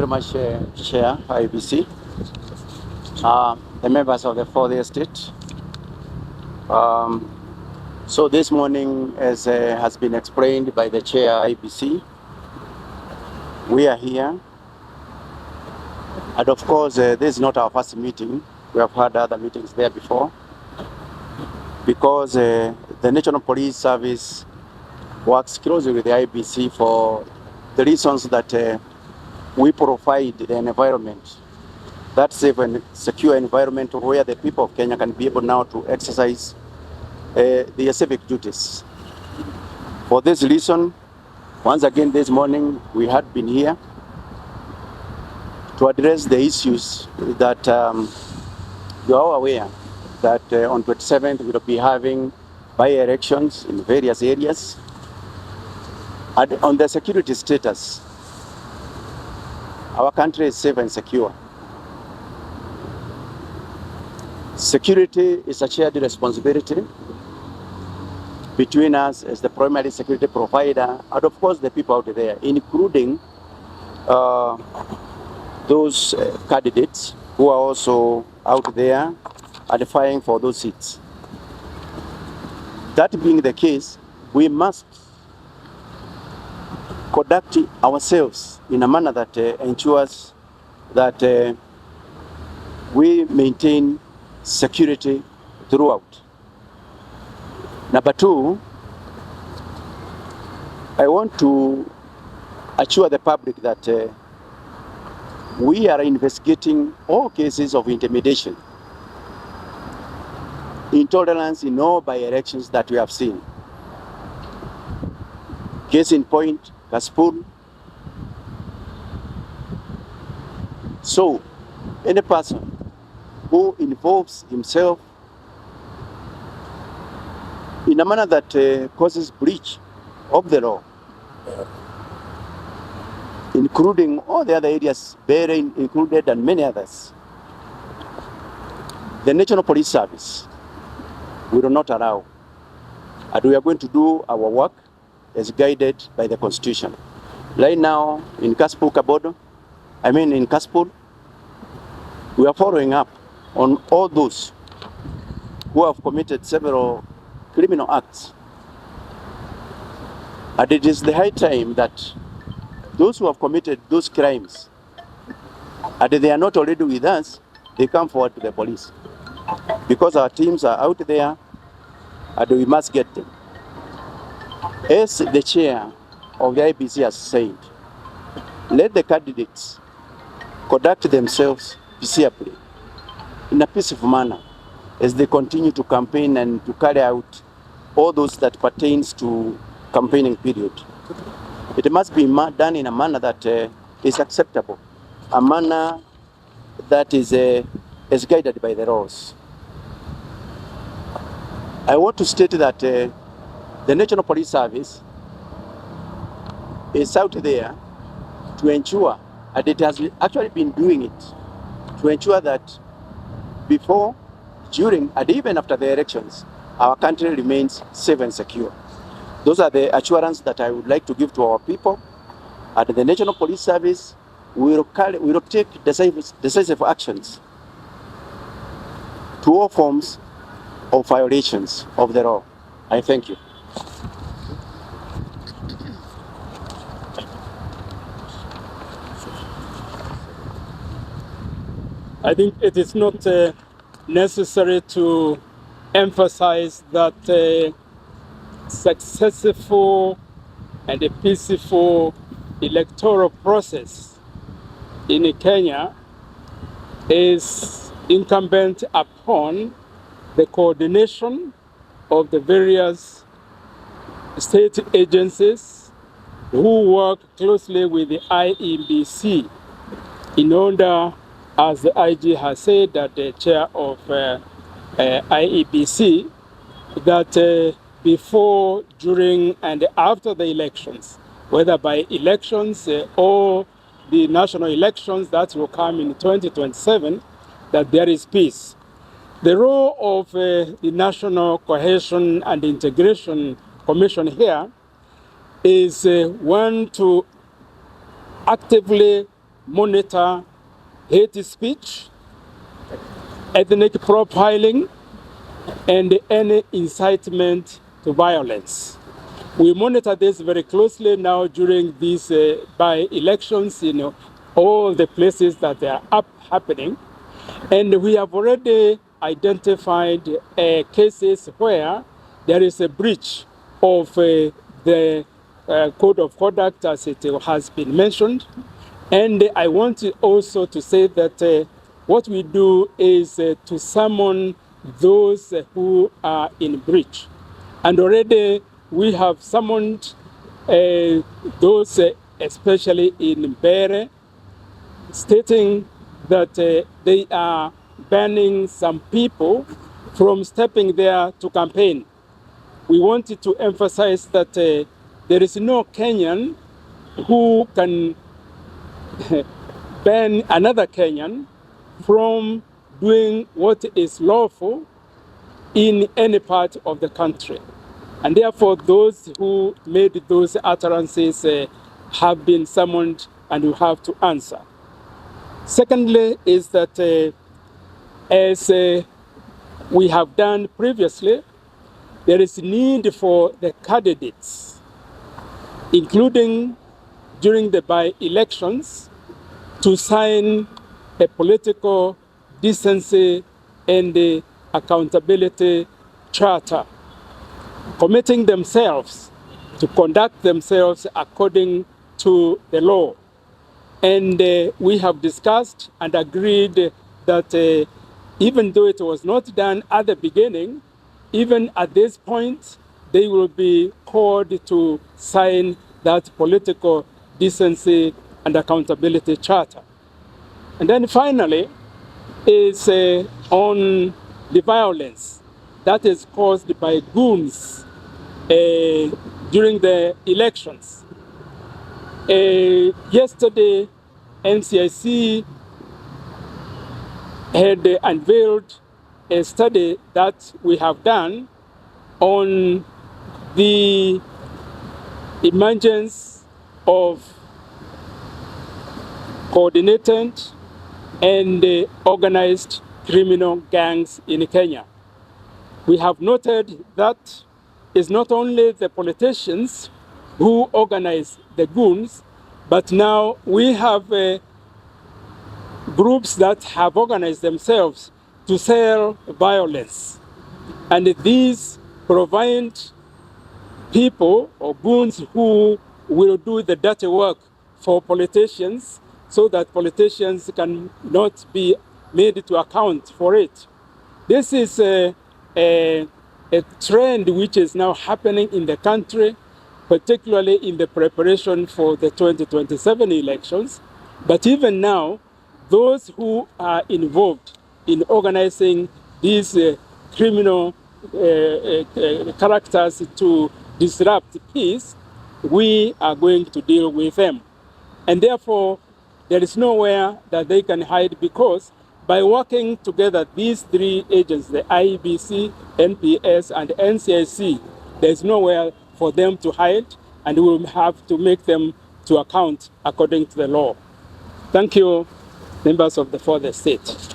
very much, Chair, IBC, the members of the Fourth Estate. So this morning, as has been explained by the Chair, IBC, we are here. And of course, this is not our first meeting. We have had other meetings there before. Because the National Police Service works closely with the IBC for the reasons that we provide an environment, that safe and secure environment where the people of Kenya can be able now to exercise their civic duties. For this reason, once again this morning, we had been here to address the issues that you are aware that on 27th we will be having by-elections in various areas. And on the security status, our country is safe and secure. Security is a shared responsibility between us as the primary security provider and of course the people out there, including those candidates who are also out there and fighting for those seats. That being the case, we must conduct ourselves in a manner that ensures that we maintain security throughout. Number two, I want to assure the public that we are investigating all cases of intimidation, intolerance in all by-elections that we have seen. Case in point, Kaspul. So, any person who involves himself in a manner that causes breach of the law, including all the other areas, Bahrain included and many others, the National Police Service will not allow. And we are going to do our work as guided by the Constitution. Right now, in Kaspul, we are following up on all those who have committed several criminal acts. And it is the high time that those who have committed those crimes, and they are not already with us, they come forward to the police. Because our teams are out there, and we must get them. As the chair of the IBC has said, let the candidates conduct themselves peaceably, in a peaceful manner, as they continue to campaign and to carry out all those that pertains to campaigning period. It must be done in a manner that is acceptable, a manner that is guided by the laws. I want to state that the National Police Service is out there to ensure, and it has actually been doing it, to ensure that before, during, and even after the elections, our country remains safe and secure. Those are the assurances that I would like to give to our people. And the National Police Service will take decisive actions to all forms of violations of the law. I thank you. I think it is not necessary to emphasize that successful and a peaceful electoral process in Kenya is incumbent upon the coordination of the various state agencies who work closely with the IEBC in order, as the IG has said, that the chair of IEBC, that before, during, and after the elections, whether by elections or the national elections that will come in 2027, that there is peace. The role of the National Cohesion and Integration Commission here is one to actively monitor hate speech, ethnic profiling, and any incitement to violence. We monitor this very closely now during these by-elections in all the places that they are happening. And we have already identified cases where there is a breach of the code of conduct, as it has been mentioned. And I want also to say that what we do is to summon those who are in breach. And already we have summoned those, especially in Bere, stating that they are banning some people from stepping there to campaign. We wanted to emphasize that there is no Kenyan who can ban another Kenyan from doing what is lawful in any part of the country. And therefore, those who made those utterances have been summoned and will have to answer. Secondly, is that as we have done previously, there is need for the candidates, including during the by-elections, to sign a political decency and accountability charter, committing themselves to conduct themselves according to the law. And we have discussed and agreed that even though it was not done at the beginning, even at this point, they will be called to sign that political decency and accountability charter. And then finally is on the violence that is caused by goons during the elections. Yesterday, NCIC had unveiled a study that we have done on the emergence of coordinated and organized criminal gangs in Kenya. We have noted that it's not only the politicians who organize the goons, but now we have groups that have organized themselves to sell violence. And these provide people or goons who will do the dirty work for politicians so that politicians can not be made to account for it. This is a trend which is now happening in the country, particularly in the preparation for the 2027 elections. But even now, those who are involved in organizing these criminal characters to disrupt peace, we are going to deal with them. And therefore, there is nowhere that they can hide, because by working together, these three agents, the IEBC, NPS, and NCIC, there's nowhere for them to hide, and we will have to make them to account according to the law. Thank you, members of the fourth estate.